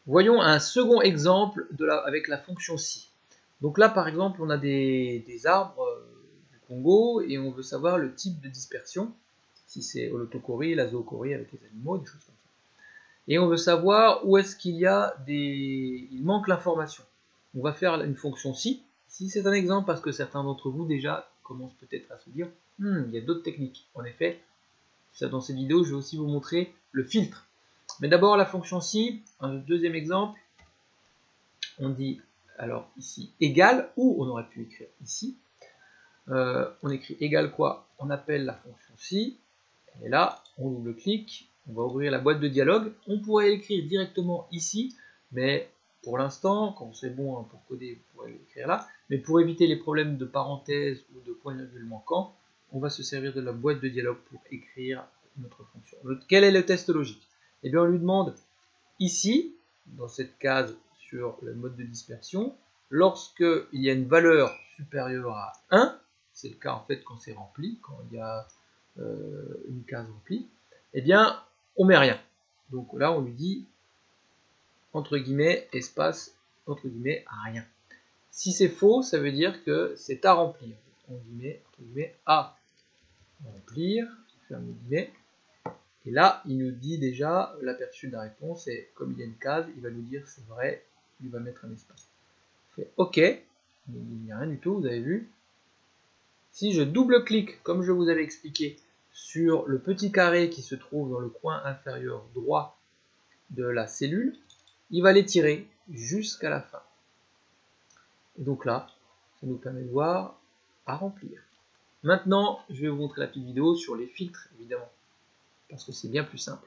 Voyons un second exemple avec la fonction si. Donc là, par exemple, on a des arbres du Congo et on veut savoir le type de dispersion, si c'est holotochorie, la zoochorie avec les animaux, des choses comme ça. Et on veut savoir où est-ce qu'il y a il manque l'information. On va faire une fonction si. Si c'est un exemple parce que certains d'entre vous déjà commencent peut-être à se dire il y a d'autres techniques. En effet, dans cette vidéo, je vais aussi vous montrer le filtre. Mais d'abord la fonction si, un deuxième exemple, on dit alors ici égal, ou on aurait pu écrire ici, on écrit égal quoi? On appelle la fonction si, elle est là, on double-clique, on va ouvrir la boîte de dialogue, on pourrait l'écrire directement ici, mais pour l'instant, quand c'est bon pour coder, vous pourrez l'écrire là, mais pour éviter les problèmes de parenthèse ou de point-virgule manquant, on va se servir de la boîte de dialogue pour écrire notre fonction. Quel est le test logique? Eh bien on lui demande ici, dans cette case sur le mode de dispersion, lorsqu'il y a une valeur supérieure à 1, c'est le cas en fait quand c'est rempli, quand il y a une case remplie, eh bien on met rien. Donc là on lui dit entre guillemets espace entre guillemets rien. Si c'est faux, ça veut dire que c'est à remplir. Entre guillemets à remplir, ferme les guillemets. Et là, il nous dit déjà l'aperçu de la réponse, et comme il y a une case, il va nous dire c'est vrai, il va mettre un espace. Je fais OK, il n'y a rien du tout, vous avez vu. Si je double-clique, comme je vous avais expliqué, sur le petit carré qui se trouve dans le coin inférieur droit de la cellule, il va l'étirer jusqu'à la fin. Et donc là, ça nous permet de voir à remplir. Maintenant, je vais vous montrer la petite vidéo sur les filtres, évidemment, parce que c'est bien plus simple.